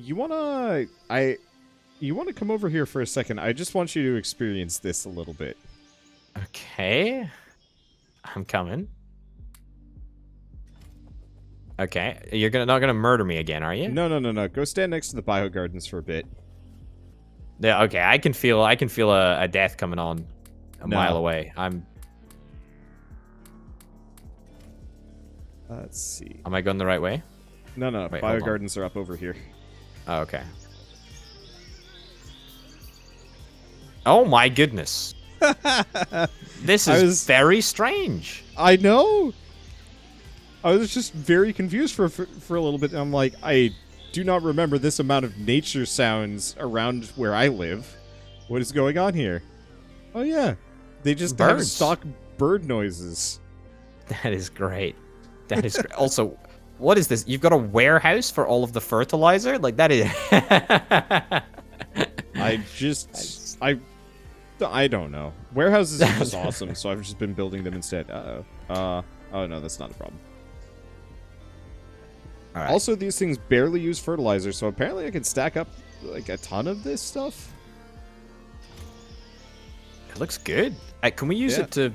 You wanna come over here for a second? I just want you to experience this a little bit. Okay. I'm coming. Okay, you're not gonna murder me again, are you? No. Go stand next to the bio gardens for a bit. Yeah. Okay, I can feel a death coming on a mile away. Let's see. Am I going the right way? No. Wait, Bio gardens are up over here. Oh, okay. Oh my goodness. This is very strange. I know. I was just very confused for a little bit. I'm like, I do not remember this amount of nature sounds around where I live. What is going on here? Oh yeah, they just have stock bird noises. That is great. That is great. Also, what is this? You've got a warehouse for all of the fertilizer? Like that is. I don't know. Warehouses are just awesome, so I've just been building them instead. Oh no, that's not a problem. All right. Also, these things barely use fertilizer, so apparently I can stack up like a ton of this stuff. It looks good. Can we use it to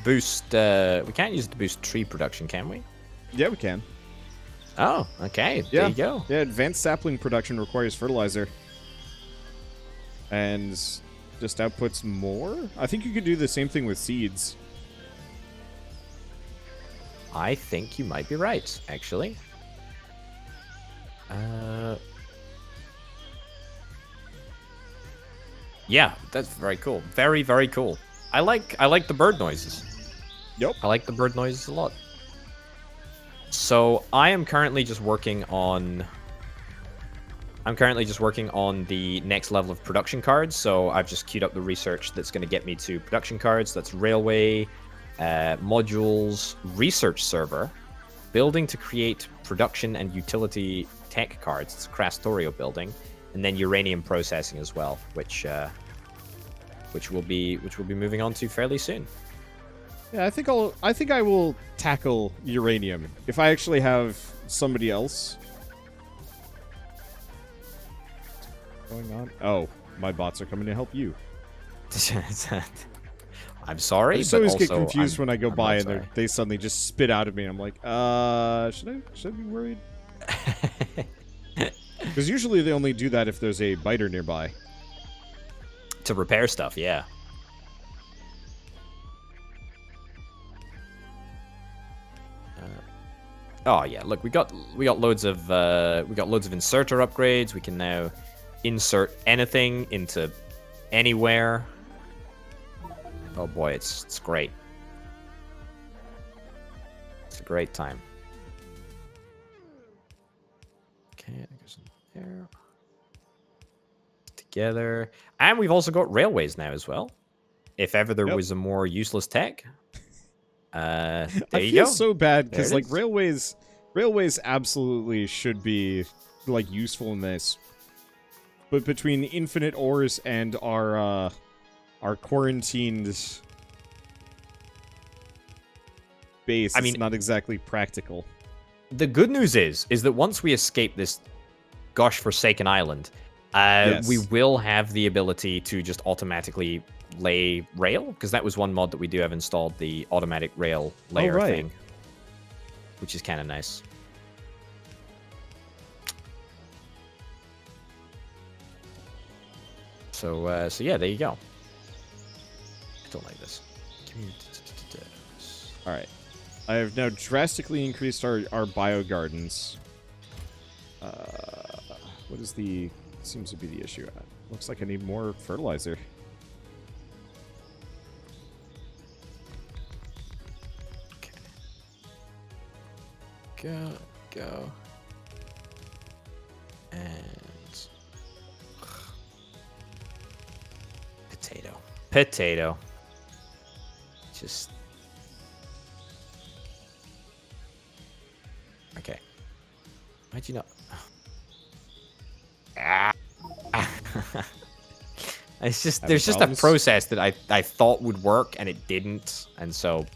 boost... we can't use it to boost tree production, can we? Yeah, we can. Oh, okay. There you go. Yeah, advanced sapling production requires fertilizer. And just outputs more? I think you could do the same thing with seeds. I think you might be right, actually. Yeah, that's very cool. Very, very cool. I like the bird noises. Yep. I like the bird noises a lot. So I am currently just working on the next level of production cards. So I've just queued up the research that's going to get me to production cards. That's railway, modules, research server, building to create production and utility tech cards. It's a Krastorio building, and then uranium processing as well, which we'll be moving on to fairly soon. Yeah, I think I will tackle uranium if I actually have somebody else. What's going on? Oh, my bots are coming to help you. I'm sorry. I just always get confused when I go by and they suddenly just spit out at me. And I'm like, should I be worried? Because usually they only do that if there's a biter nearby. To repair stuff, yeah. Oh yeah, look, we got loads of inserter upgrades. We can now insert anything into anywhere. Oh boy, it's great. It's a great time. Okay, that goes in there. Together. And we've also got railways now as well. If ever there was a more useless tech. There you go. I feel so bad because like railways absolutely should be like useful in this. But between infinite ores and our quarantined base, it's not exactly practical. The good news is that once we escape this gosh forsaken island, we will have the ability to just automatically lay rail, because that was one mod that we do have installed, the automatic rail layer thing, which is kind of nice. So yeah, there you go. I don't like this. All right, I have now drastically increased our bio gardens. What is seems to be the issue? Looks like I need more fertilizer. Go. And potato. Just okay. Why'd you not? It's just there's just a process that I thought would work and it didn't, and so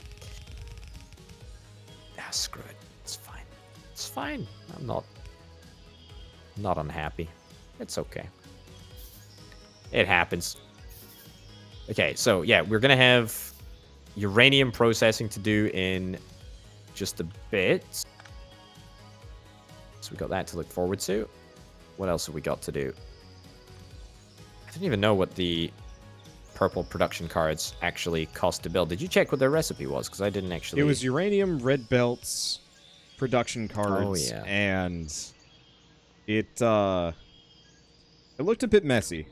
screw it. It's fine. I'm not unhappy. It's okay. It happens. Okay, so yeah, we're gonna have uranium processing to do in just a bit. So we got that to look forward to. What else have we got to do? I don't even know what the purple production cards actually cost to build. Did you check what their recipe was? Because I didn't actually. It was uranium, red belts, production cards, yeah. and it looked a bit messy.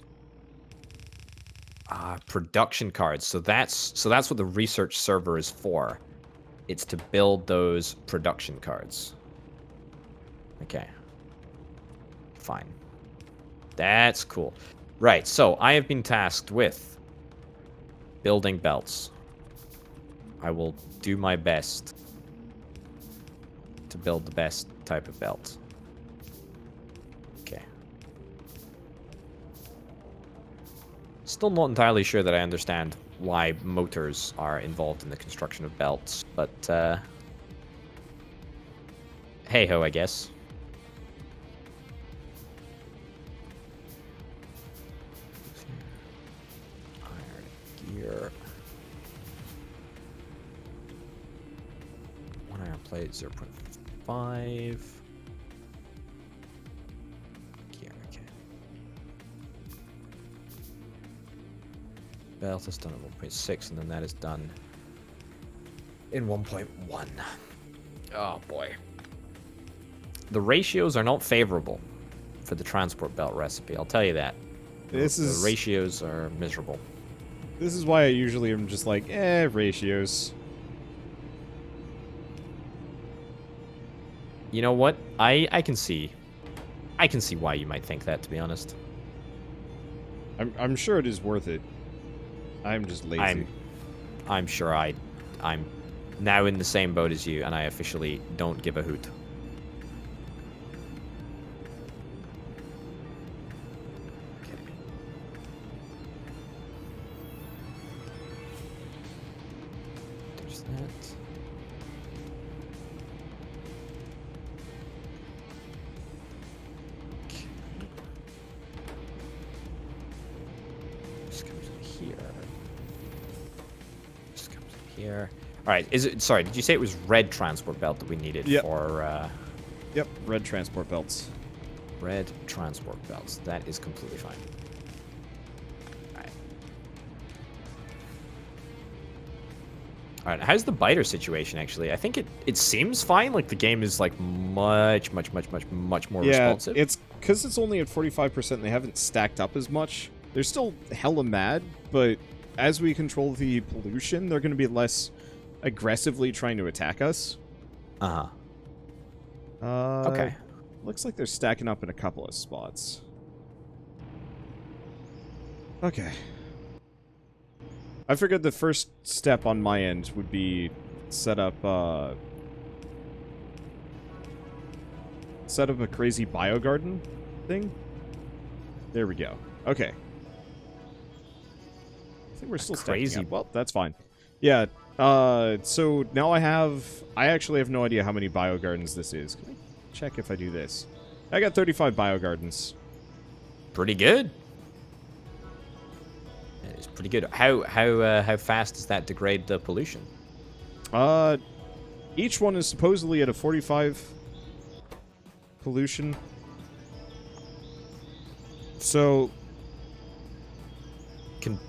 Production cards. So that's what the research server is for. It's to build those production cards. Okay. Fine. That's cool. Right, so I have been tasked with building belts. I will do my best to build the best type of belt. Okay. Still not entirely sure that I understand why motors are involved in the construction of belts, but hey-ho, I guess. Iron gear. One iron plate, 0.5. Gear, okay. Belt is done at 1.6, and then that is done in 1.1. Oh boy. The ratios are not favorable for the transport belt recipe, I'll tell you that. The ratios are miserable. This is why I usually am just like, ratios. You know what? I can see why you might think that, to be honest. I'm sure it is worth it. I'm just lazy. I'm sure I'm now in the same boat as you, and I officially don't give a hoot. Okay. There's that. Okay. This comes in here. This comes in here. All right. Sorry? Did you say it was red transport belt that we needed for? Yep. Red transport belts. Red transport belts. That is completely fine. All right. All right. How's the biter situation actually? I think it seems fine. Like the game is like much more responsive. It's because it's only at 45%. And they haven't stacked up as much. They're still hella mad, but as we control the pollution, they're going to be less aggressively trying to attack us. Okay. Looks like they're stacking up in a couple of spots. Okay. I figured the first step on my end would be set up a crazy biogarden thing. There we go. Okay. I think we're still crazy. Well, that's fine. Yeah. So now I actually have no idea how many biogardens this is. Can I check if I do this? I got 35 biogardens. Pretty good. That is pretty good. How fast does that degrade the pollution? Each one is supposedly at a 45 pollution. So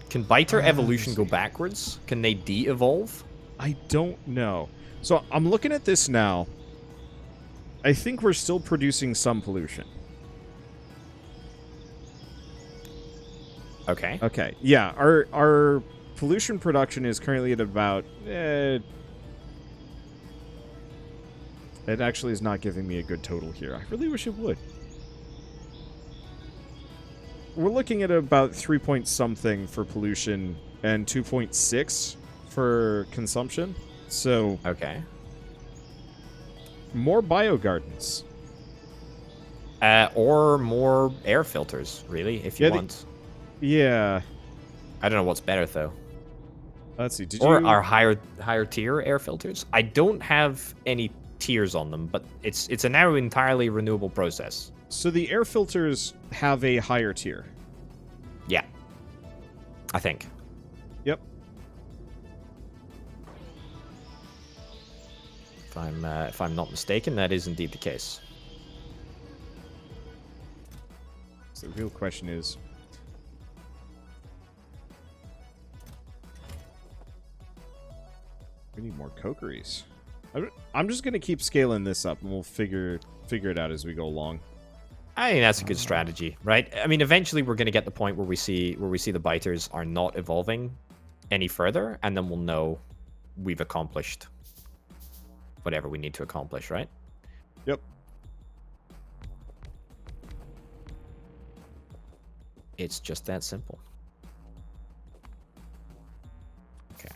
Can biter evolution go backwards? Can they de-evolve? I don't know. So I'm looking at this now. I think we're still producing some pollution. Okay. Okay. Yeah, our pollution production is currently at about it actually is not giving me a good total here. I really wish it would. We're looking at about 3 point something for pollution and 2.6 for consumption. So, okay. More biogardens. Or more air filters, really, if you want. Yeah. I don't know what's better though. Let's see. Or our higher tier air filters. I don't have any tiers on them, but it's a now entirely renewable process. So the air filters have a higher tier. Yeah. I think. Yep. If I'm not mistaken, that is indeed the case. So the real question is, we need more cokeries. I'm just gonna keep scaling this up, and we'll figure it out as we go along. I think that's a good strategy, right? I mean, eventually we're going to get the point where we see the biters are not evolving any further, and then we'll know we've accomplished whatever we need to accomplish, right? Yep. It's just that simple. Okay.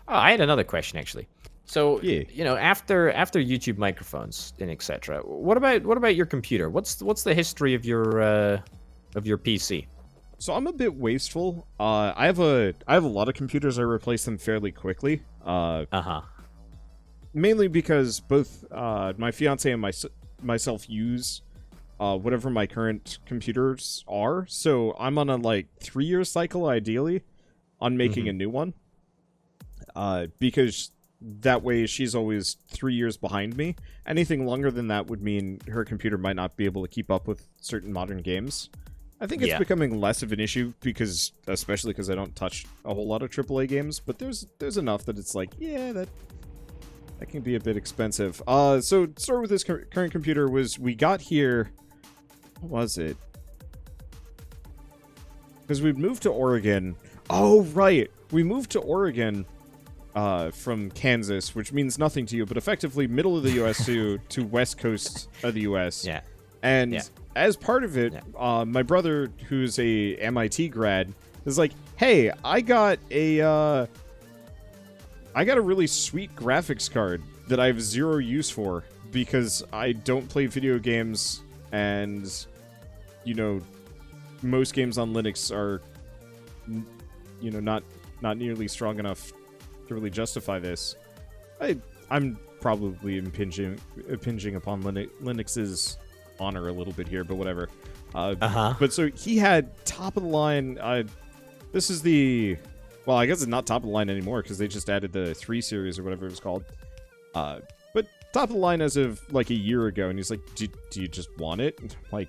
Oh, I had another question actually. So, yeah. you know, after YouTube microphones and etc., what about your computer? What's the history of your PC? So I'm a bit wasteful. I have a lot of computers. I replace them fairly quickly. Mainly because both my fiance and myself use whatever my current computers are. So I'm on a 3-year cycle ideally on making a new one. Because that way she's always 3 years behind me. Anything longer than that would mean her computer might not be able to keep up with certain modern games. I think it's becoming less of an issue especially because I don't touch a whole lot of AAA games, but there's enough that it's that can be a bit expensive. So start with this current computer we got here. What was it? Because we moved to Oregon. Oh right, we moved to Oregon. From Kansas, which means nothing to you, but effectively middle of the U.S. to west coast of the U.S. Yeah. And as part of it, my brother, who's a MIT grad, is like, "Hey, I got a really sweet graphics card that I have zero use for because I don't play video games, and most games on Linux are, not nearly strong enough to really justify this." I'm probably impinging upon Linux's honor a little bit here, but whatever. But so he had top of the line. This is I guess it's not top of the line anymore because they just added the 3 series or whatever it was called. But top of the line as of a year ago, and he's like, "Do you just want it?" I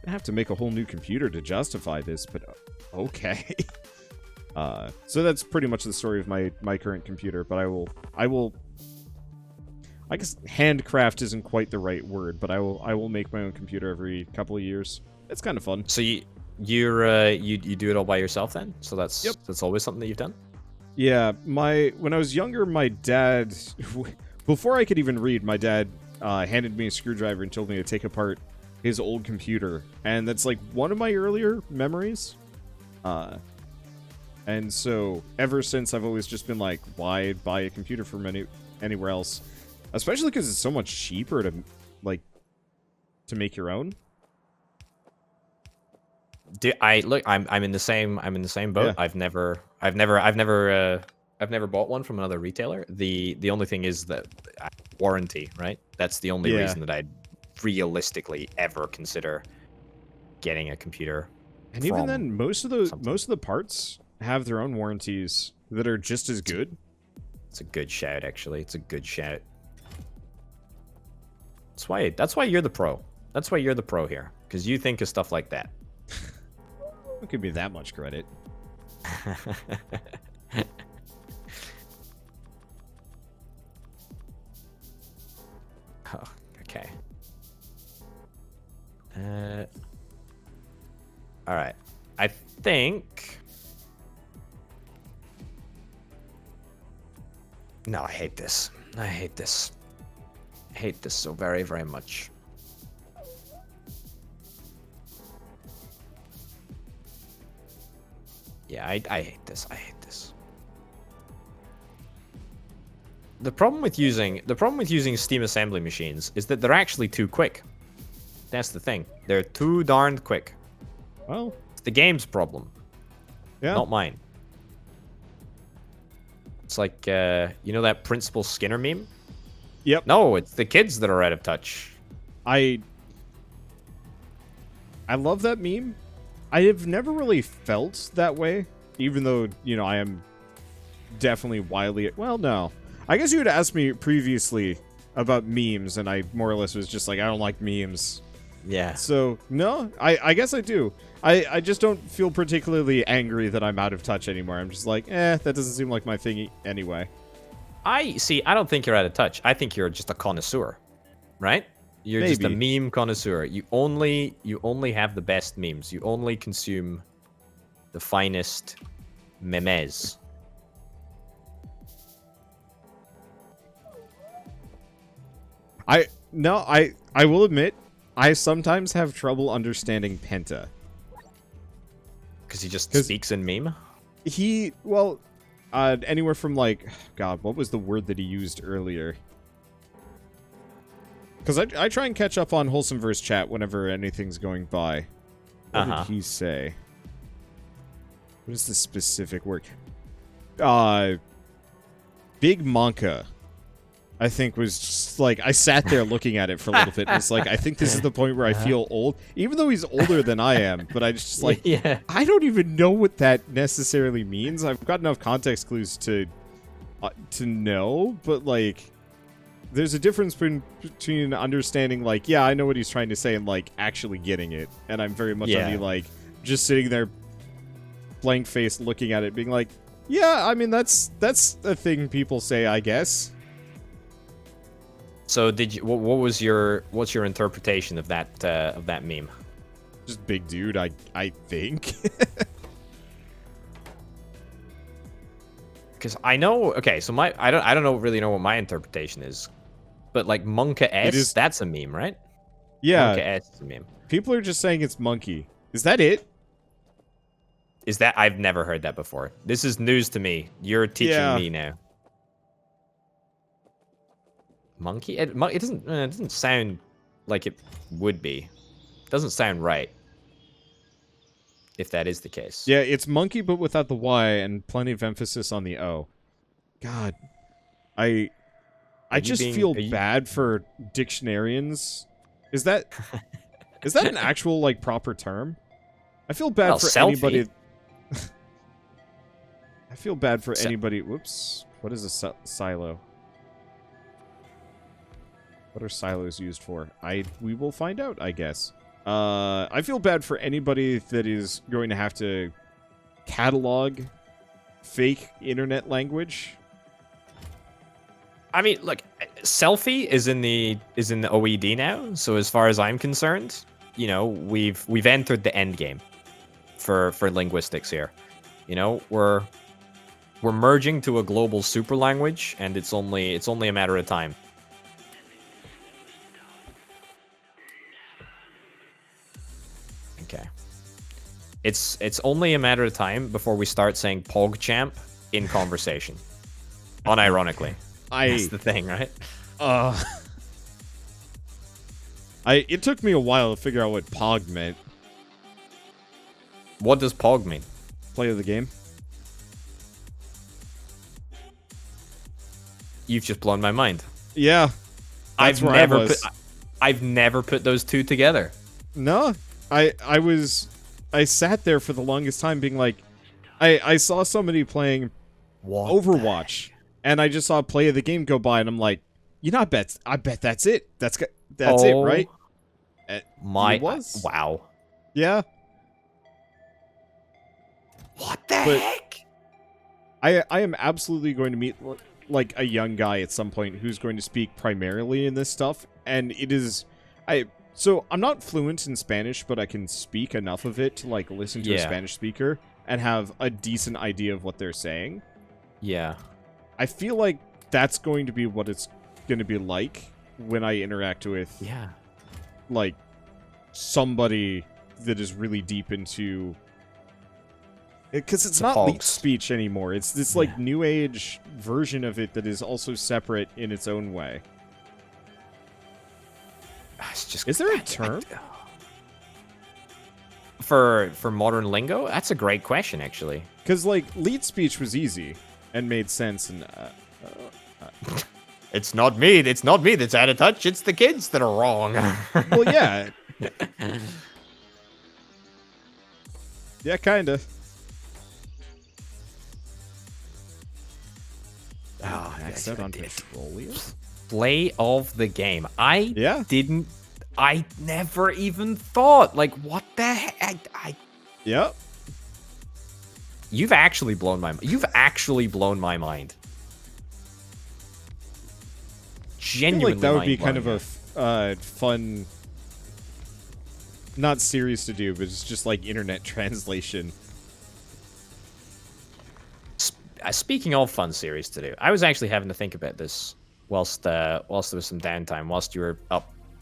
have to make a whole new computer to justify this, but okay. So that's pretty much the story of my current computer, but I guess handcraft isn't quite the right word, but I will make my own computer every couple of years. It's kind of fun. So you do it all by yourself then? So that's always something that you've done? Yeah, when I was younger, my dad, before I could even read, my dad handed me a screwdriver and told me to take apart his old computer, and that's one of my earlier memories. And so, ever since, I've always just been why buy a computer from anywhere else? Especially because it's so much cheaper to make your own. I'm in the same boat. Yeah. I've never bought one from another retailer. The only thing is that warranty, right? That's the only reason that I'd realistically ever consider getting a computer. And even then, most of the parts have their own warranties that are just as good. It's a good shout, actually. It's a good shout. That's why you're the pro. That's why you're the pro here, because you think of stuff like that. Don't give me that much credit. Oh, okay. All right. I think. No, I hate this. I hate this. I hate this so very, very much. Yeah, I hate this. I hate this. The problem with using Steam assembly machines is that they're actually too quick. That's the thing. They're too darned quick. Well, It's the game's problem, yeah. not mine. It's like that Principal Skinner meme? Yep. No, it's the kids that are out of touch. I love that meme. I have never really felt that way, even though, you know, I am definitely wildly... Well, no. I guess you had asked me previously about memes, and I more or less was just like, I don't like memes. Yeah. So, no, I guess I do. I just don't feel particularly angry that I'm out of touch anymore. I'm just like, that doesn't seem like my thing anyway. I don't think you're out of touch. I think you're just a connoisseur, right? You're Maybe. just a meme connoisseur. You only have the best memes. You only consume the finest memes. I will admit, I sometimes have trouble understanding Penta. Because he just speaks in meme? Anywhere from like, God, what was the word that he used earlier? Because I try and catch up on Wholesome Verse chat whenever anything's going by. What did he say? What is the specific word? Big Monka, I think, was just like, I sat there looking at it for a little bit. And it's like, I think this is the point where I feel old, even though he's older than I am. But I just like, I don't even know what that necessarily means. I've got enough context clues to know, but like, there's a difference between understanding, like, yeah, I know what he's trying to say, and like actually getting it. And I'm very much on the like, just sitting there, blank face, looking at it, being like, yeah, I mean, that's a thing people say, I guess. So what's your interpretation of that meme? Just big dude, I think. Because I know, okay, so I don't really know what my interpretation is, but like Monka S, that's a meme, right? Yeah, Monka S is a meme. People are just saying it's monkey. Is that it? Is that? I've never heard that before. This is news to me. You're teaching me now. Monkey? It doesn't sound like it would be. It doesn't sound right. If that is the case. Yeah, it's monkey, but without the Y and plenty of emphasis on the O. God, I just feel bad for dictionarians. Is that an actual like proper term? I feel bad for anybody. I feel bad for anybody. Whoops. What is a silo? What are silos used for? We will find out, I guess. I feel bad for anybody that is going to have to catalog fake internet language. I mean, look, selfie is in the OED now, so as far as I'm concerned, you know, we've entered the end game for linguistics here. You know, we're merging to a global super language, and it's only a matter of time. Okay. It's only a matter of time before we start saying PogChamp in conversation. Unironically. That's the thing, right? It took me a while to figure out what Pog meant. What does Pog mean? Play of the game. You've just blown my mind. Yeah. I've never put those two together. No. I sat there for the longest time being like, I saw somebody playing Overwatch, and I just saw play of the game go by, and I'm like, you know, I bet that's it. That's it, right? It was. Wow. Yeah. What the heck? I am absolutely going to meet like a young guy at some point who's going to speak primarily in this stuff, and it is So I'm not fluent in Spanish, but I can speak enough of it to like listen to a Spanish speaker and have a decent idea of what they're saying. Yeah. I feel like that's going to be what it's going to be like when I interact with like somebody that is really deep into, because it's not leet speech anymore. It's this like new age version of it that is also separate in its own way. Is there a term for modern lingo? That's a great question, actually. Because like leet speech was easy and made sense, and It's not me. It's not me that's out of touch. It's the kids that are wrong. Well, yeah. Yeah, kinda. Oh, Maxed out on petroleum? Play of the game. I never even thought. Like, what the heck? Yep. You've actually blown my mind. You've actually blown my mind. Genuinely, I feel like that would be kind of mind-blowing. a fun, not series to do, but it's just like internet translation. Speaking of fun series to do, I was actually having to think about this whilst there was some downtime, whilst you were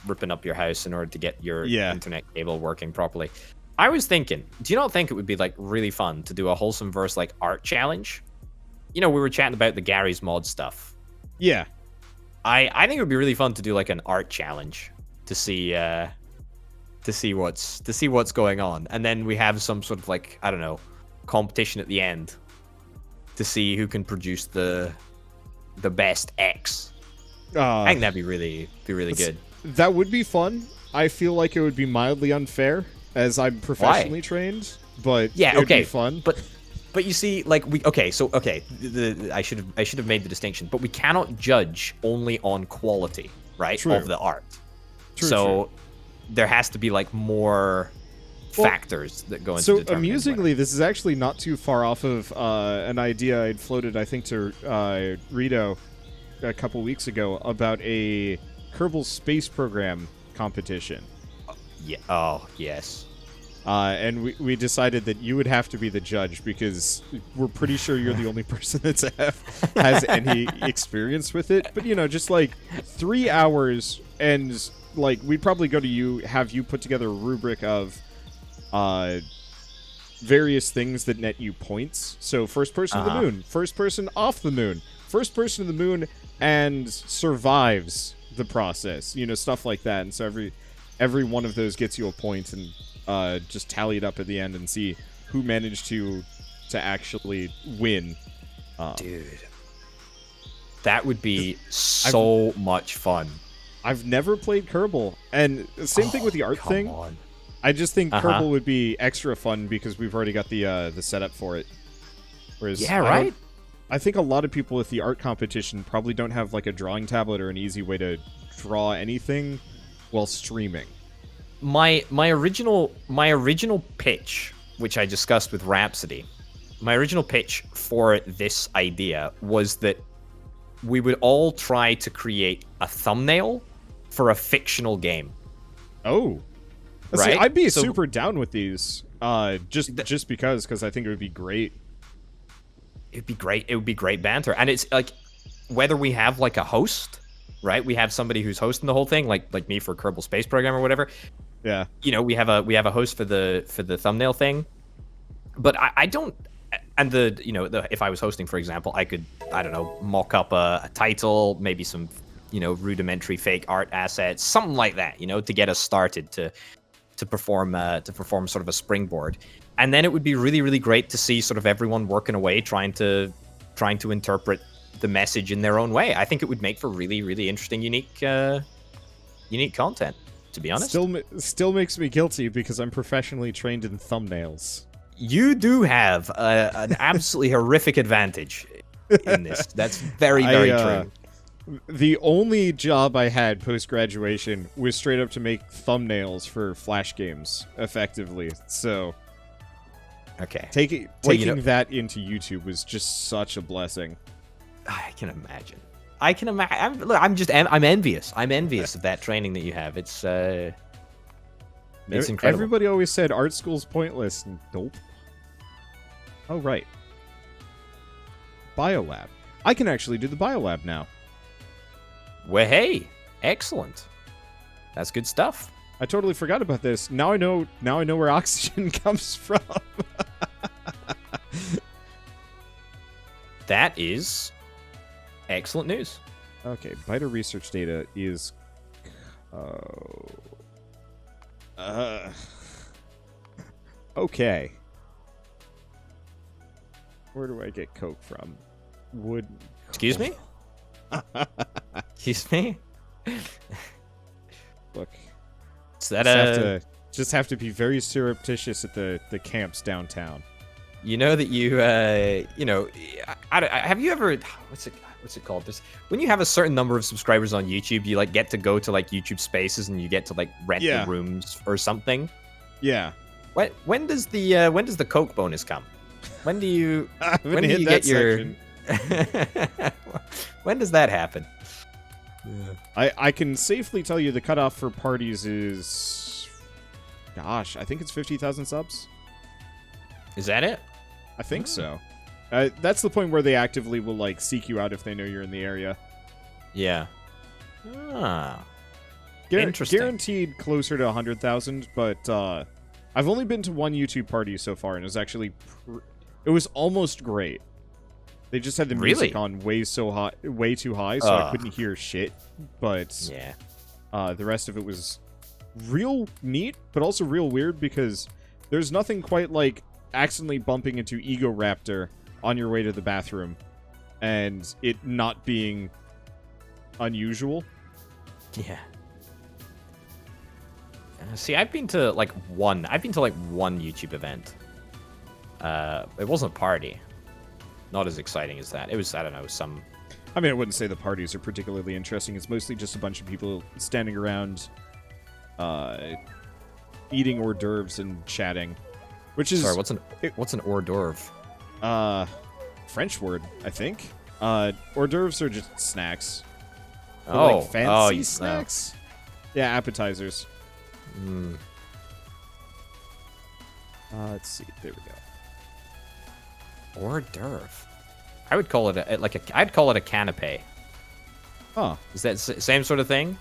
ripping up your house in order to get your internet cable working properly. I was thinking, do you not think it would be like really fun to do a wholesome verse like art challenge? You know, we were chatting about the Gary's mod stuff. Yeah. I think it would be really fun to do like an art challenge to see what's going on, and then we have some sort of like, I don't know, competition at the end to see who can produce the best X. I think that'd be really good. That would be fun. I feel like it would be mildly unfair, as I'm professionally trained. But yeah, it would be fun. But you see, like I should have made the distinction. But we cannot judge only on quality, right, of the art. So there has to be like more factors that go into. So amusingly, this is actually not too far off of an idea I'd floated, I think, to Rito a couple weeks ago about a Kerbal Space Program competition. Yeah. Oh, yes. And we decided that you would have to be the judge because we're pretty sure you're the only person that has any experience with it. But, you know, just like 3 hours, and like we'd probably go to you, have you put together a rubric of various things that net you points. So first person to the moon, first person off the moon, first person to the moon and survives the process, you know, stuff like that. And so every one of those gets you a point, and just tally it up at the end and see who managed to actually win. Dude, that would be so much fun. I've never played Kerbal, and same thing with the art thing. I just think Kerbal would be extra fun because we've already got the setup for it. Whereas I think a lot of people with the art competition probably don't have like a drawing tablet or an easy way to draw anything while streaming. My original pitch, which I discussed with Rhapsody, my original pitch for this idea was that we would all try to create a thumbnail for a fictional game. Oh. Right? See, I'd be super down with these, just because I think it would be great. It'd be great. It would be great banter, and it's like whether we have like a host, right? We have somebody who's hosting the whole thing, like me for Kerbal Space Program or whatever. Yeah. You know, we have a host for the thumbnail thing, but I don't. And if I was hosting, for example, I could, I don't know, mock up a title, maybe some, you know, rudimentary fake art assets, something like that, you know, to get us started to perform sort of a springboard. And then it would be really, really great to see sort of everyone working away, trying to interpret the message in their own way. I think it would make for really, really interesting, unique content, to be honest. Still makes me guilty because I'm professionally trained in thumbnails. You do have an absolutely horrific advantage in this. That's very, very true. The only job I had post-graduation was straight up to make thumbnails for Flash games, effectively. So, okay, taking that into YouTube was just such a blessing. I can imagine. I'm envious. I'm envious of that training that you have. It's incredible. Everybody always said art school's pointless. Nope. Oh, right. Biolab. I can actually do the biolab now. Well, hey, excellent. That's good stuff. I totally forgot about this. Now I know where oxygen comes from. That is excellent news. Okay, biter research data is okay. Where do I get coke from? Wood. Excuse me? Excuse me? Look, Is that just have to be very surreptitious at the camps downtown. You know that you know, have you ever, what's it called? When you have a certain number of subscribers on YouTube, you like get to go to like YouTube Spaces and you get to like rent the rooms or something. Yeah. When does the Coke bonus come? When do you when do you get your when does that happen? Yeah. I can safely tell you the cutoff for parties is, gosh, I think it's 50,000 subs. Is that it? I think so. That's the point where they actively will like seek you out if they know you're in the area. Yeah. Ah. Interesting. Guaranteed closer to 100,000, but I've only been to one YouTube party so far, and it was actually it was almost great. They just had the music on way too high, so I couldn't hear shit. But yeah, the rest of it was real neat, but also real weird because there's nothing quite like accidentally bumping into Ego Raptor on your way to the bathroom and it not being unusual. Yeah. See, I've been to like one YouTube event. It wasn't a party. Not as exciting as that. It was, I don't know, some... I mean, I wouldn't say the parties are particularly interesting. It's mostly just a bunch of people standing around, eating hors d'oeuvres and chatting. Which is... Sorry, what's an hors d'oeuvre? French word, I think. Hors d'oeuvres are just snacks. They're Oh. like fancy snacks? Yeah, appetizers. Mm. Let's see. There we go. Hors d'oeuvre. I would call it I'd call it a canapé. Huh. Is that same sort of thing?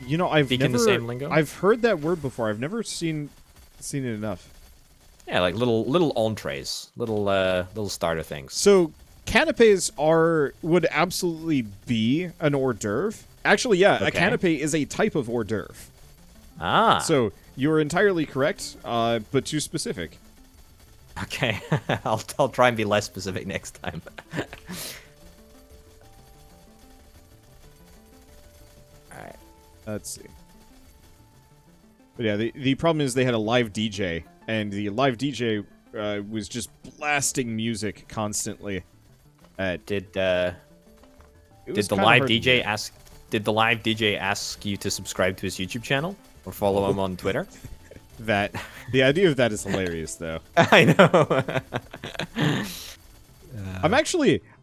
You know, I've Speaking never... the same lingo? I've heard that word before. I've never seen it enough. Yeah, like little entrees, little starter things. So canapes would absolutely be an hors d'oeuvre. Actually, yeah, a canapé is a type of hors d'oeuvre. Ah. So you're entirely correct, but too specific. Okay, I'll try and be less specific next time. All right. Let's see. But yeah, the problem is they had a live DJ, and the live DJ was just blasting music constantly. Did the live DJ ask you to subscribe to his YouTube channel or follow him on Twitter? The idea of that is hilarious, though. I know.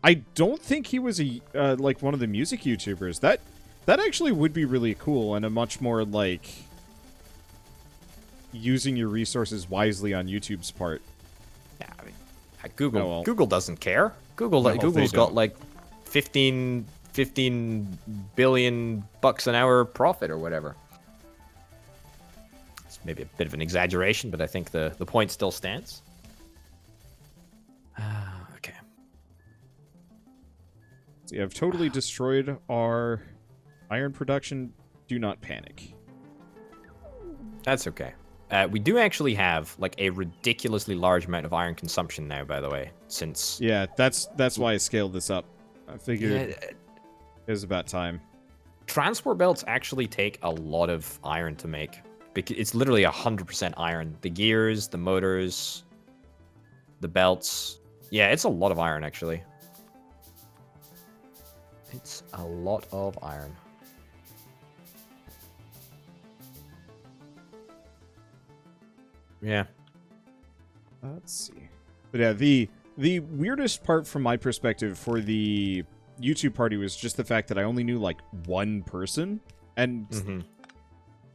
I don't think he was like one of the music YouTubers. That actually would be really cool and a much more like using your resources wisely on YouTube's part. Yeah, I mean, Google Oh, well. Google doesn't care. Google's got like 15 billion bucks an hour profit or whatever. It's maybe a bit of an exaggeration, but I think the point still stands. Okay. So I've totally destroyed our iron production. Do not panic. That's okay. We do actually have like a ridiculously large amount of iron consumption now, by the way, since... Yeah, that's why I scaled this up. I figured it was about time. Transport belts actually take a lot of iron to make. Because it's literally 100% iron. The gears, the motors, the belts. Yeah, it's a lot of iron, actually. It's a lot of iron. Yeah. Let's see. But yeah, the weirdest part from my perspective for the YouTube party was just the fact that I only knew like one person, and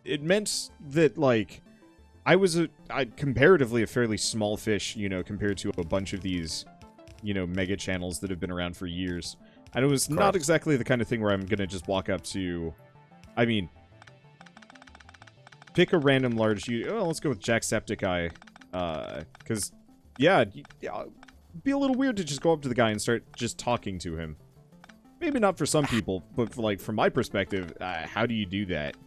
it meant that like I was comparatively a fairly small fish, you know, compared to a bunch of these, you know, mega channels that have been around for years. And it was not exactly the kind of thing where I'm gonna just walk up to, I mean, pick a random large... Oh, let's go with Jacksepticeye. Because, yeah, it'd be a little weird to just go up to the guy and start just talking to him. Maybe not for some people, but like from my perspective, how do you do that?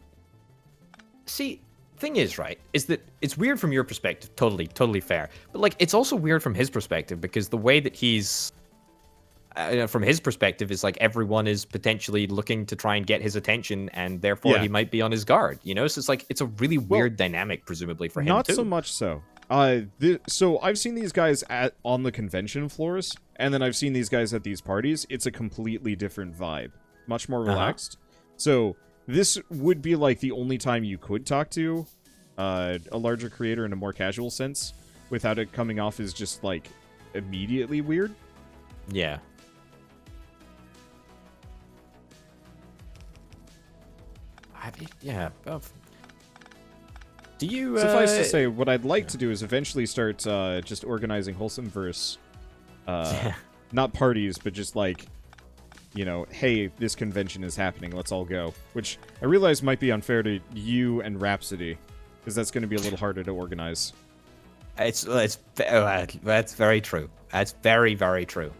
See, thing is, right, is that it's weird from your perspective. Totally fair. But, like, it's also weird from his perspective because the way that he's... from his perspective, is like everyone is potentially looking to try and get his attention, and therefore he might be on his guard. So it's like it's a really weird dynamic, presumably for him not too. so much so. So I've seen these guys on the convention floors, and then I've seen these guys at these parties. It's a completely different vibe, much more relaxed. So this would be like the only time you could talk to a larger creator in a more casual sense, without it coming off as just like immediately weird. Yeah. Yeah. Do you... Suffice to say, what I'd like to do is eventually start just organizing Wholesome Verse. Not parties, but just like, hey, this convention is happening, let's all go. Which I realize might be unfair to you and Rhapsody, because that's going to be a little harder to organize. That's very true. That's very, very true.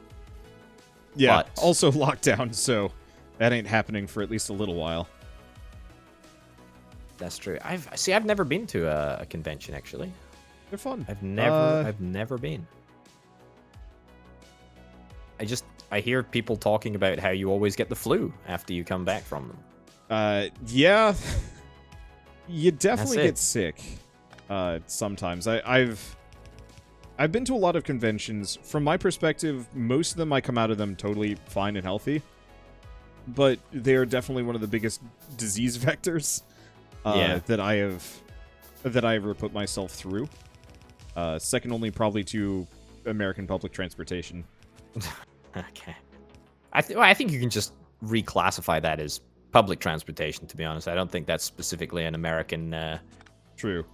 Yeah, but... also lockdown, so that ain't happening for at least a little while. That's true. I've never been to a convention, actually. They're fun. I've never been. I hear people talking about how you always get the flu after you come back from them. Yeah. You definitely get sick. Sometimes. I've been to a lot of conventions. From my perspective, most of them I come out of them totally fine and healthy. But they are definitely one of the biggest disease vectors that I have ever put myself through. Second only probably to American public transportation. Okay. I think you can just reclassify that as public transportation, to be honest. I don't think that's specifically an American... True.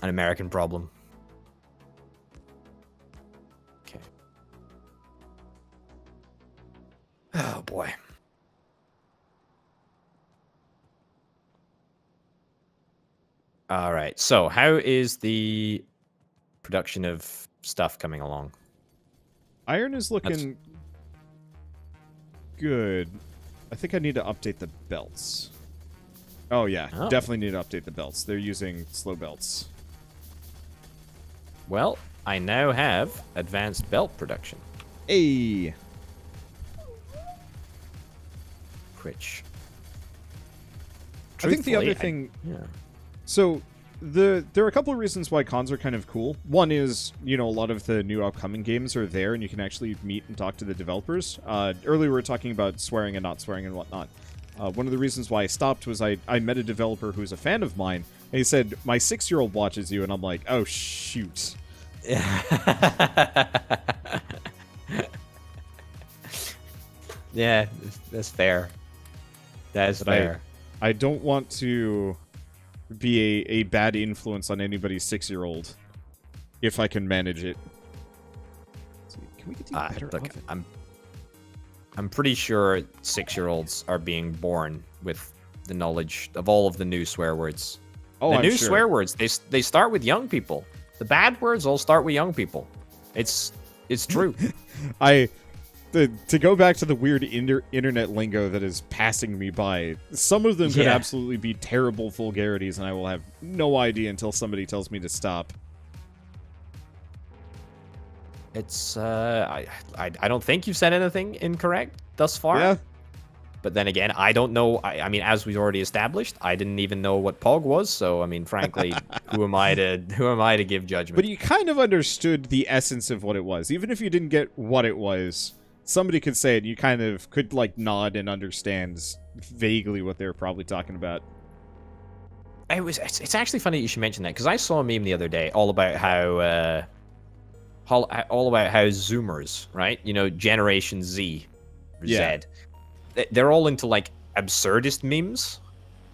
An American problem. Okay. Oh, boy. All right. So, how is the production of stuff coming along? Iron is looking good. I think I need to update the belts. Oh, yeah. Definitely need to update the belts. They're using slow belts. Well, I now have advanced belt production. Hey! Which... I think the other thing... So, there are a couple of reasons why cons are kind of cool. One is, a lot of the new upcoming games are there, and you can actually meet and talk to the developers. Earlier we were talking about swearing and not swearing and whatnot. One of the reasons why I stopped was I met a developer who's a fan of mine, and he said, my 6-year-old watches you, and I'm like, oh, shoot. Yeah, that's fair. That's fair. I don't want to be a bad influence on anybody's 6-year-old if I can manage it. Can we get these better? Look, I'm pretty sure 6-year-olds are being born with the knowledge of all of the new swear words. Oh, the new swear words, they start with young people. The bad words all start with young people. It's true. To go back to the weird internet lingo that is passing me by, some of them could absolutely be terrible vulgarities, and I will have no idea until somebody tells me to stop. It's I don't think you've said anything incorrect thus far. Yeah. But then again, I don't know. I mean, as we've already established, I didn't even know what POG was. So I mean, frankly, who am I to give judgment? But you kind of understood the essence of what it was, even if you didn't get what it was. Somebody could say it, and you kind of could like nod and understand vaguely what they were probably talking about. It's actually funny that you should mention that, because I saw a meme the other day all about how Zoomers, right? Generation Z, Z, they're all into like absurdist memes.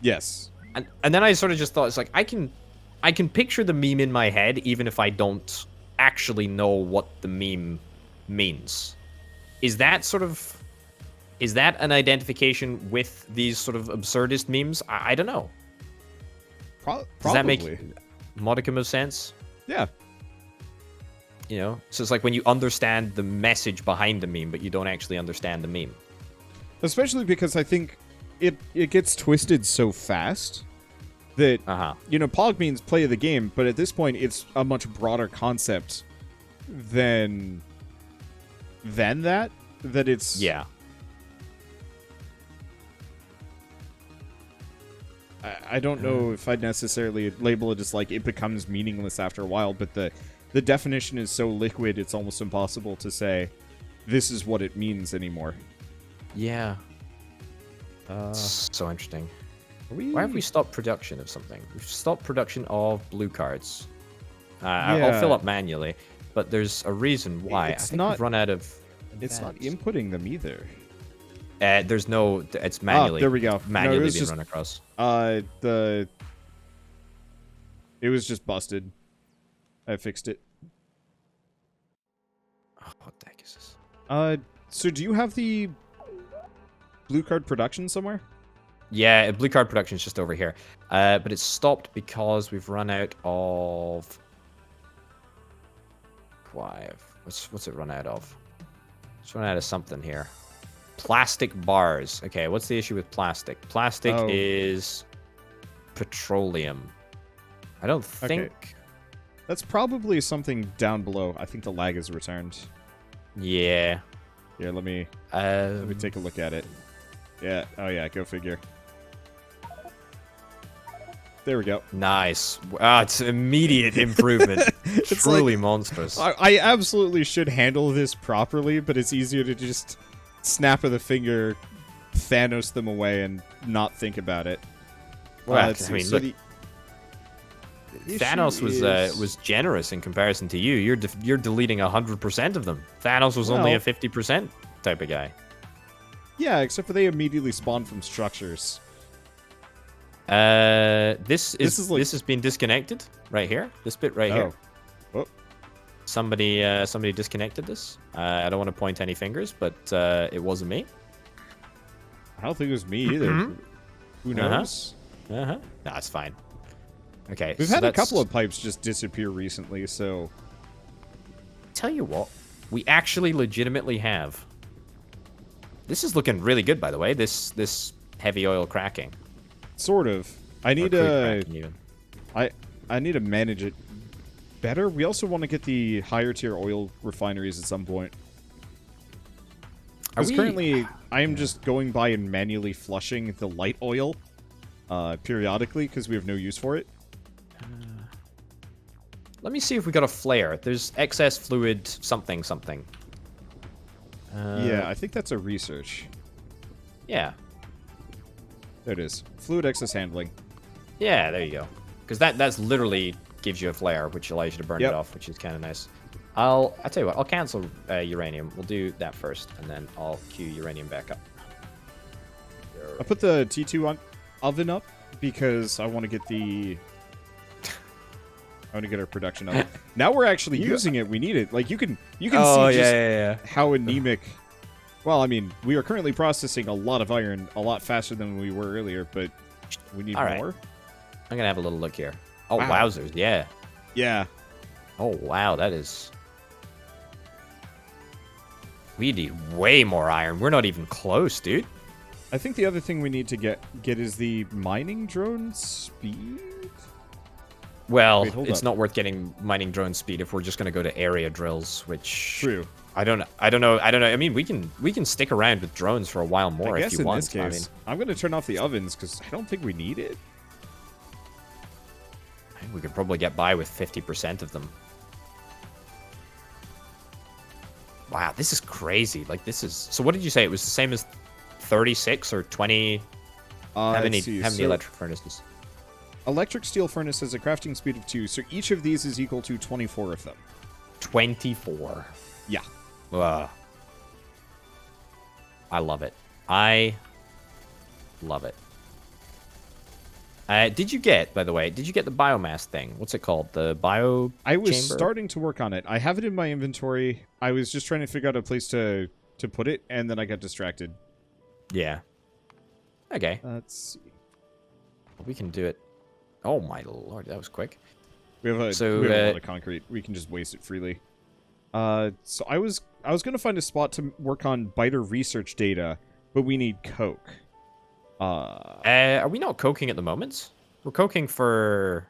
Yes. And then I sort of just thought, it's like I can picture the meme in my head even if I don't actually know what the meme means. Is that an identification with these sort of absurdist memes? I don't know. Probably. Does that make a modicum of sense? Yeah. So it's like when you understand the message behind the meme, but you don't actually understand the meme. Especially because I think it gets twisted so fast that, POG means play of the game, but at this point it's a much broader concept than that. that it's... Yeah. I don't know if I'd necessarily label it as like it becomes meaningless after a while, but the definition is so liquid it's almost impossible to say this is what it means anymore. Yeah. So interesting. We... Why have we stopped production of something? We've stopped production of blue cards. Yeah. I'll fill up manually, but there's a reason why. It's I think not- we've run out of... It's not advanced. inputting them either. There's no... It's manually... there we go. Manually No, it was being just- run across. It was just busted. I fixed it. Oh, what the heck is this? So do you have the blue card production somewhere? Yeah, blue card production is just over here. But it's stopped because we've run out of... What's it run out of? It's run out of something here. Plastic bars. Okay, what's the issue with plastic? Plastic is petroleum. I don't think... That's probably something down below. I think the lag is returned. Yeah. Here, let me take a look at it. Yeah. Oh yeah, go figure. There we go. Nice. It's immediate improvement. It's Truly like- monstrous. I absolutely should handle this properly, but it's easier to just snap of the finger, Thanos them away, and not think about it. Well, let's I see, mean, so look, the Thanos issue is- was generous in comparison to you. You're deleting 100% of them. Thanos was only a 50% type of guy. Yeah, except for they immediately spawn from structures. This is like- this has been disconnected right here. This bit right here. Oh. Somebody disconnected this. I don't want to point any fingers, but it wasn't me. I don't think it was me either. Who knows? No, it's fine. Okay, We've so had a that's- couple of pipes just disappear recently, so... Tell you what, we actually legitimately have. This is looking really good, by the way. This heavy oil cracking. Sort of. I Or need crude to... cracking even. I need to manage it better. We also want to get the higher tier oil refineries at some point. Because currently, I am just going by and manually flushing the light oil periodically because we have no use for it. Let me see if we got a flare. There's excess fluid something. Yeah, I think that's a research. Yeah. There it is. Fluid excess handling. Yeah, there you go. Because that's literally gives you a flare, which allows you to burn it off, which is kind of nice. I'll tell you what, I'll cancel uranium. We'll do that first, and then I'll queue uranium back up. I put the T2 on oven up because I want to get the... I want to get our production up. Now we're actually using it. We need it. Like you can see just how anemic. Well, I mean, we are currently processing a lot of iron a lot faster than we were earlier, but we need more. I'm gonna have a little look here. Oh, Wow. wowzers! Yeah. Yeah. Oh wow, that is. We need way more iron. We're not even close, dude. I think the other thing we need to get is the mining drone speed. Well, Wait, hold it's up. not worth getting mining drone speed if we're just gonna go to area drills, which True. I don't know. I mean, we can stick around with drones for a while more I if guess you in want. this case, I'm going to turn off the ovens because I don't think we need it. I think we could probably get by with 50% of them. Wow, this is crazy. Like this is. So what did you say? It was the same as 36 or 20? How many electric furnaces? Electric steel furnace has a crafting speed of 2, so each of these is equal to 24 of them. 24. Yeah. Ugh. I love it. I love it. Did you get, by the way, the biomass thing? What's it called? The bio I was chamber? starting to work on it. I have it in my inventory. I was just trying to figure out a place to put it, and then I got distracted. Yeah. Okay. Let's see. We can do it. Oh my lord, that was quick. We have a So, lot of concrete. We can just waste it freely. So I was going to find a spot to work on biter research data, but we need coke. Are we not coking at the moment? We're coking for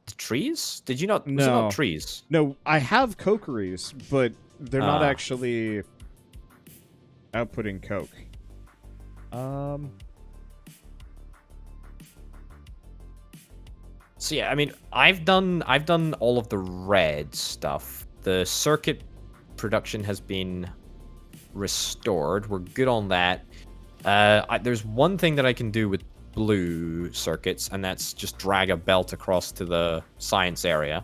the trees? Did you not? Was it No. not trees? No, I have cokeries, but they're not actually Outputting coke. So yeah, I mean, I've done all of the red stuff. The circuit production has been restored. We're good on that. There's one thing that I can do with blue circuits, and that's just drag a belt across to the science area,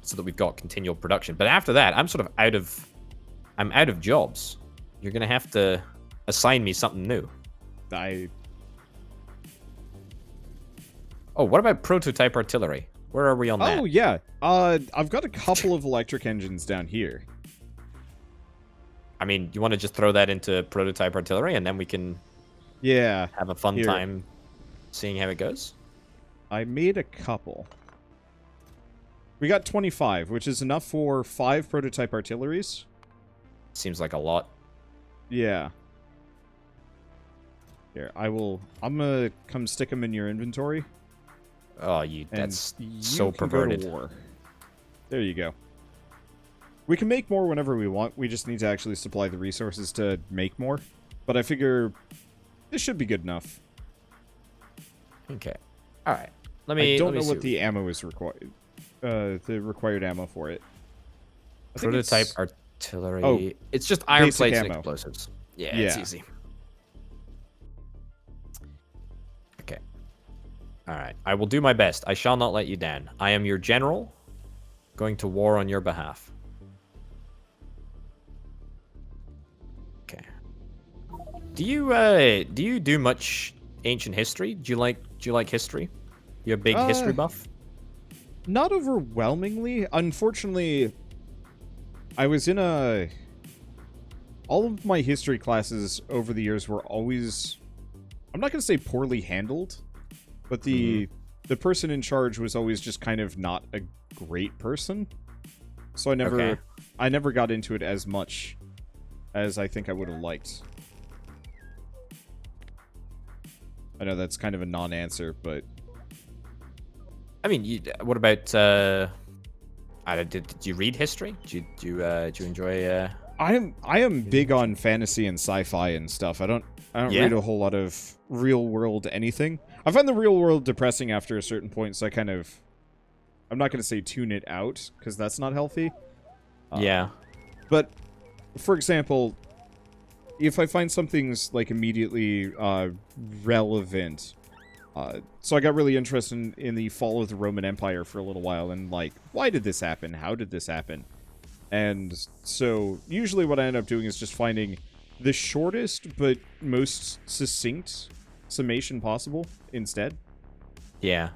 so that we've got continual production. But after that, I'm sort of out of jobs. You're gonna have to assign me something new. Oh, what about prototype artillery? Where are we on that? Oh, yeah. I've got a couple of electric engines down here. I mean, you want to just throw that into prototype artillery, and then we can have a fun time seeing how it goes? I made a couple. We got 25, which is enough for 5 prototype artilleries. Seems like a lot. Yeah. Here, I'm gonna come stick them in your inventory. Oh, that's so perverted. Go to war. There you go. We can make more whenever we want. We just need to actually supply the resources to make more. But I figure this should be good enough. Okay. All right. I don't know what the ammo is required. The required ammo for it. Prototype artillery. Oh, it's just iron plates ammo. and explosives. Yeah, it's easy. Okay. All right. I will do my best. I shall not let you down. I am your general, going to war on your behalf. Okay. Do you do much ancient history? Do you like history? You a big history buff? Not overwhelmingly. Unfortunately, I was in all of my history classes over the years were always, I'm not going to say poorly handled, but the person in charge was always just kind of not a great person. So I never got into it as much as I think I would have liked. I know that's kind of a non-answer, but I mean, what about did you read history? Did you enjoy? I am big on fantasy and sci-fi and stuff. I don't read a whole lot of real world anything. I find the real world depressing after a certain point, so I'm not going to say tune it out because that's not healthy. Yeah. But for example, if I find something's like immediately relevant, so I got really interested in the fall of the Roman Empire for a little while, and like, why did this happen? How did this happen? And so usually what I end up doing is just finding the shortest but most succinct summation possible instead. Yeah.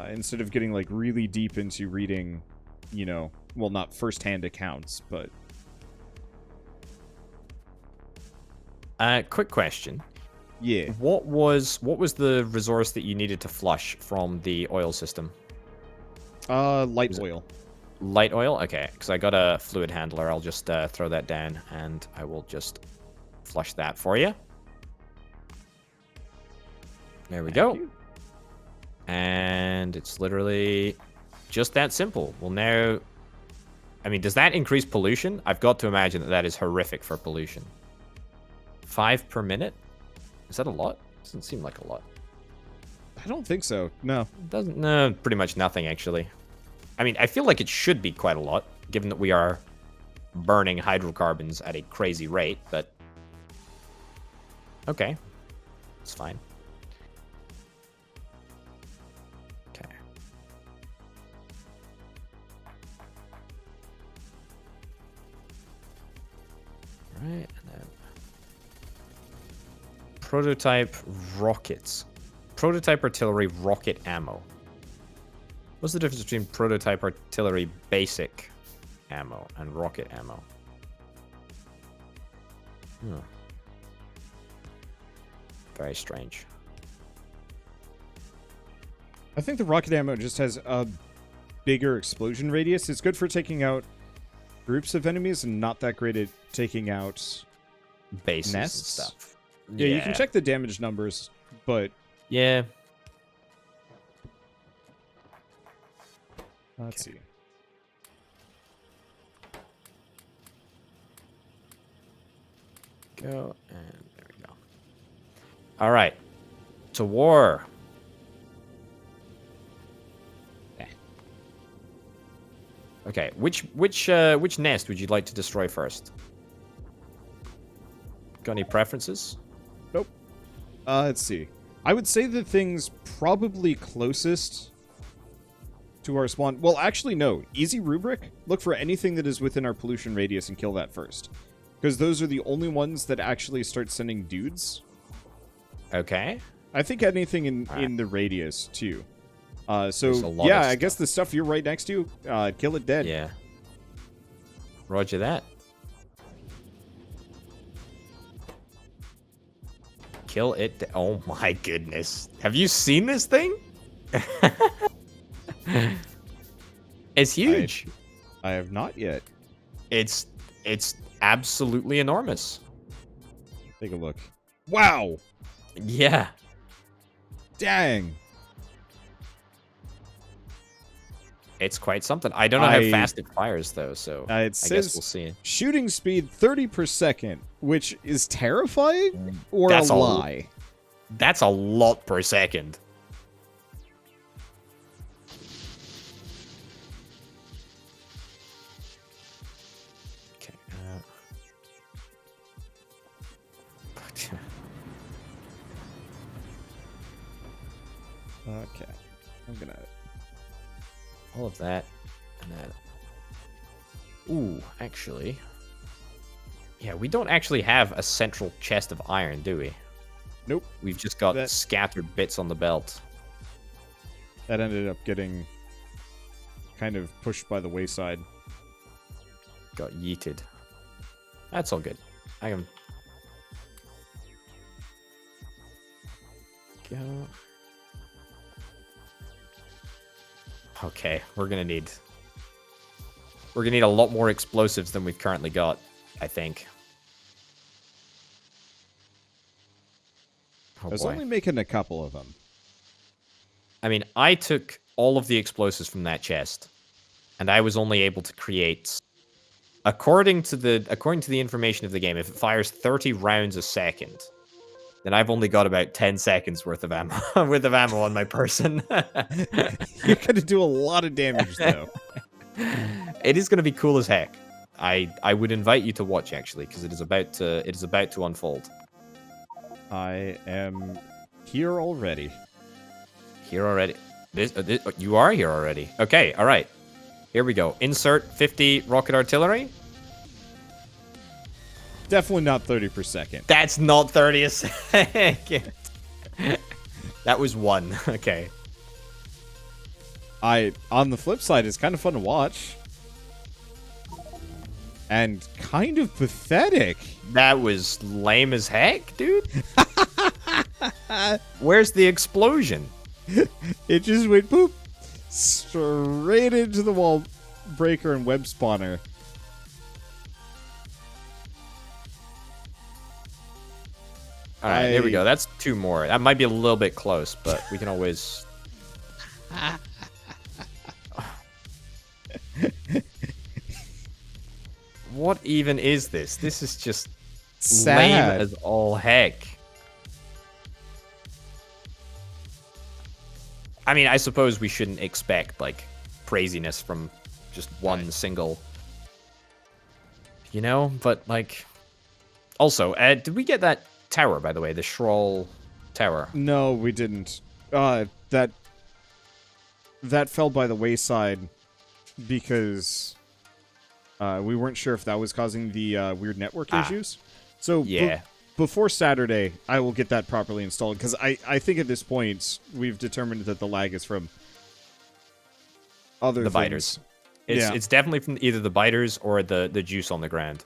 Instead of getting like really deep into reading, well, not first-hand accounts, but... Quick question. Yeah. What was the resource that you needed to flush from the oil system? Light oil. Light oil? Okay, because I got a fluid handler. I'll just throw that down, and I will just flush that for you. There we go. And it's literally just that simple. Well, now... I mean, does that increase pollution? I've got to imagine that is horrific for pollution. 5 per minute? Is that a lot? Doesn't seem like a lot. I don't think so. No. Doesn't. No, pretty much nothing, actually. I mean, I feel like it should be quite a lot, given that we are burning hydrocarbons at a crazy rate, but... Okay. It's fine. Okay. Right, and then... Prototype rockets. Prototype artillery rocket ammo. What's the difference between prototype artillery basic ammo and rocket ammo? Very strange. I think the rocket ammo just has a bigger explosion radius. It's good for taking out groups of enemies and not that great at taking out bases nests and stuff. Yeah, you can check the damage numbers, but... Yeah. Let's see. Go, and there we go. All right. To war. Okay, which nest would you like to destroy first? Got any preferences? Nope. Let's see. I would say the thing's probably closest to our spawn. Well, actually, no. Easy rubric. Look for anything that is within our pollution radius and kill that first. Because those are the only ones that actually start sending dudes. Okay. I think anything in the radius, too. So, lot yeah, of I guess the stuff you're right next to, kill it dead. Yeah. Roger that. Kill it. Oh my goodness. Have you seen this thing? It's huge. I have not yet. It's absolutely enormous. Take a look. Wow! Yeah. Dang! It's quite something. I don't know how fast it fires, though, so I says guess we'll see. Shooting speed 30 per second, which is terrifying or That's a lie? That's a lot per second. Okay. Okay. I'm gonna... All of that, and that. Ooh, actually. Yeah, we don't actually have a central chest of iron, do we? Nope. We've just got scattered bits on the belt. That ended up getting kind of pushed by the wayside. Got yeeted. That's all good. I can... Go... Okay, we're gonna need a lot more explosives than we've currently got, I think. Oh, I was boy. only making a couple of them. I mean, I took all of the explosives from that chest, and I was only able to create, according to the information of the game, if it fires 30 rounds a second, then I've only got about 10 seconds worth of ammo on my person. You're gonna do a lot of damage, though. It is gonna be cool as heck. I would invite you to watch, actually, because it is about to unfold. I am here already. Here already. You are here already. Okay, all right. Here we go. Insert 50 rocket artillery. Definitely not 30 per second. That's not 30 a second. That was 1. Okay. On the flip side, it's kind of fun to watch. And kind of pathetic. That was lame as heck, dude. Where's the explosion? It just went poop straight into the wall breaker and web spawner. All right, there we go. That's 2 more. That might be a little bit close, but we can always... What even is this? This is just Sad. lame as all heck. I mean, I suppose we shouldn't expect, like, craziness from just one single... You know? But, like... Also, did we get that tower, by the way? The Schroll Tower? No, we didn't. That fell by the wayside because we weren't sure if that was causing the weird network issues. So yeah. Before Saturday, I will get that properly installed because I think at this point we've determined that the lag is from other The things. biters. It's definitely from either the biters or the juice on the ground.